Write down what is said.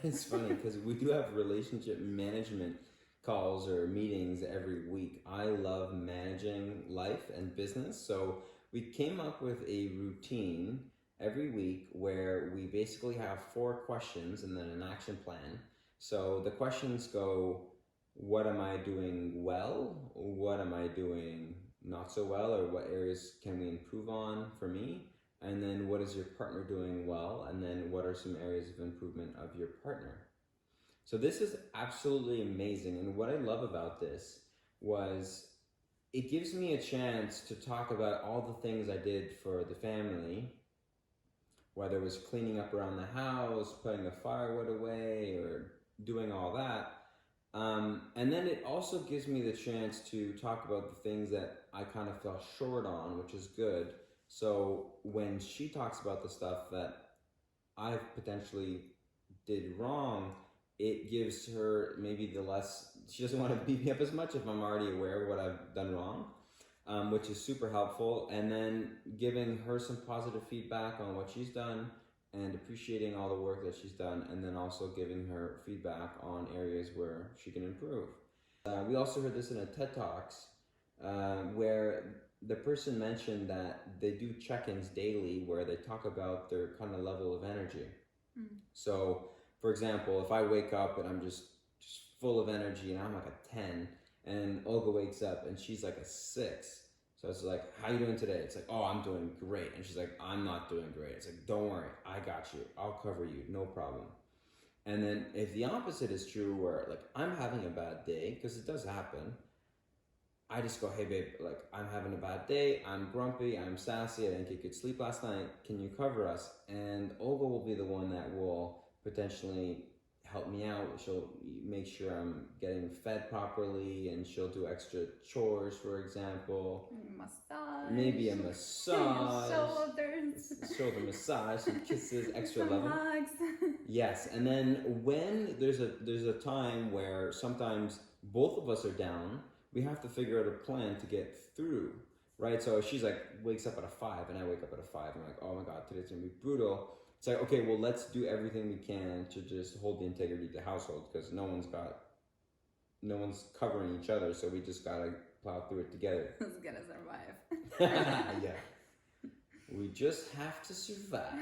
It's funny because we do have relationship management calls or meetings every week. I love managing life and business. So we came up with a routine every week where we basically have 4 questions and then an action plan. So the questions go, what am I doing well? What am I doing not so well? Or what areas can we improve on for me? And then what is your partner doing well? And then what are some areas of improvement of your partner? So this is absolutely amazing. And what I love about this was it gives me a chance to talk about all the things I did for the family, whether it was cleaning up around the house, putting the firewood away, or doing all that. And then it also gives me the chance to talk about the things that I kind of fell short on, which is good. So when she talks about the stuff that I potentially did wrong, it gives her maybe the less, she doesn't want to beat me up as much if I'm already aware of what I've done wrong, which is super helpful. And then giving her some positive feedback on what she's done and appreciating all the work that she's done, and then also giving her feedback on areas where she can improve. We also heard this in a TED Talks where the person mentioned that they do check-ins daily where they talk about their kind of level of energy. So, for example, if I wake up and I'm just full of energy and I'm like a 10, and Olga wakes up and she's like a 6. So it's like, how you doing today? It's like, oh, I'm doing great. And she's like, I'm not doing great. It's like, don't worry, I got you. I'll cover you, no problem. And then if the opposite is true, where like I'm having a bad day, because it does happen, I just go, hey babe, like I'm having a bad day, I'm grumpy, I'm sassy, I didn't get good sleep last night, can you cover us? And Olga will be the one that will potentially help me out. She'll make sure I'm getting fed properly, and she'll do extra chores, for example. Massage. Maybe a massage. Shoulders. Shoulder massage, some kisses, extra Some loving. hugs. Yes, and then when there's a time where sometimes both of us are down, we have to figure out a plan to get through, right? So she's like wakes up at a 5, and I wake up at a 5. I'm like, oh my god, today's gonna be brutal. It's like, okay, well, let's do everything we can to just hold the integrity of the household, because no one's covering each other, so we just gotta plow through it together. Who's gonna survive? Yeah, we just have to survive.